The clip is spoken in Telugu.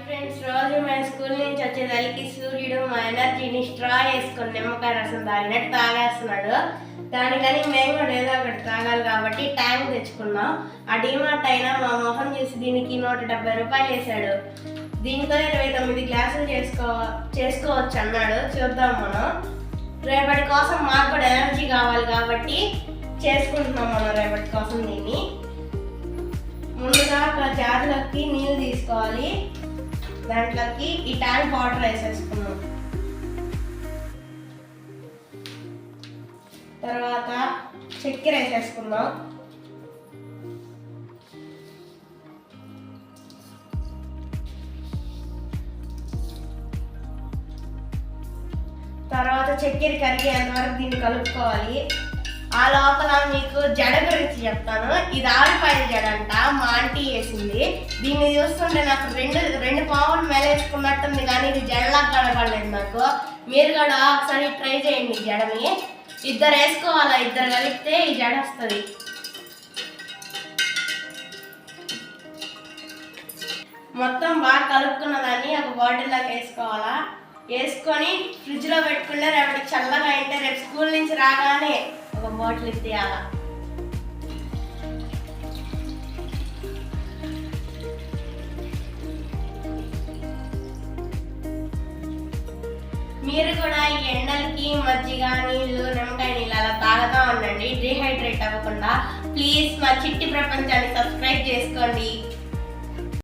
ఫ్రెండ్స్, రోజు మా స్కూల్ నుంచి వచ్చేదానికి సూర్యుడు మా ఎనర్జీని స్ట్రా వేసుకొని నిమ్మకాయ రసం తాగినట్టు తాగేస్తున్నాడు. దానికని మేము కూడా ఏదో ఒకటి తాగాలి కాబట్టి ట్యాంక్ తెచ్చుకున్నాం. ఆ డిమార్ట్ అయినా మా మొహం చూసి దీనికి 170 రూపాయలు వేసాడు. దీంతో 29 గ్లాసులు చేసుకోవచ్చు అన్నాడు. చూద్దాం మనం. రేపటి కోసం మాకు కూడా ఎనర్జీ కావాలి కాబట్టి చేసుకుంటున్నాం మనం రేపటి కోసం. దీన్ని ముందుగా ఒక జార్లోకి నీళ్ళు తీసుకోవాలి. దాంట్లోకి ఈ ట్యాంక్ వాటర్ వేసేసుకున్నాం. తర్వాత చక్కెర వేసేసుకుందాం. తర్వాత చక్కెర కరిగేంత వరకు దీన్ని కలుపుకోవాలి. ఆ లోపల మీకు జడ గురించి చెప్తాను. ఇది ఆరిపాయల జడ అంట, మా ఆంటీ వేసింది. దీన్ని చూస్తుంటే నాకు రెండు పావులు మేలేసుకున్నట్టుంది, కానీ ఇది జడలాగా కనపడలేదు నాకు. మీరు కూడా ఒకసారి ట్రై చేయండి. జడని ఇద్దరు వేసుకోవాలా, ఇద్దరు కలిపితే ఈ జడ వస్తుంది. మొత్తం బాగా కలుపుకున్న దాన్ని ఒక బాటిల్లోకి వేసుకోవాలా. వేసుకొని ఫ్రిడ్జ్లో పెట్టుకుంటే రేపటికి చల్లగా అయితే రేపు స్కూల్ నుంచి రాగానే ఒక బాటిల్ ఇచ్చేయాల. మీరు కూడా ఈ ఎండలకి మజ్జిగ నీళ్ళు, నిమ్మకాయ నీళ్ళు అలా తాగుతూ ఉండండి, డిహైడ్రేట్ అవ్వకుండా. ప్లీజ్ మా చిట్టి ప్రపంచాన్ని సబ్స్క్రైబ్ చేసుకోండి.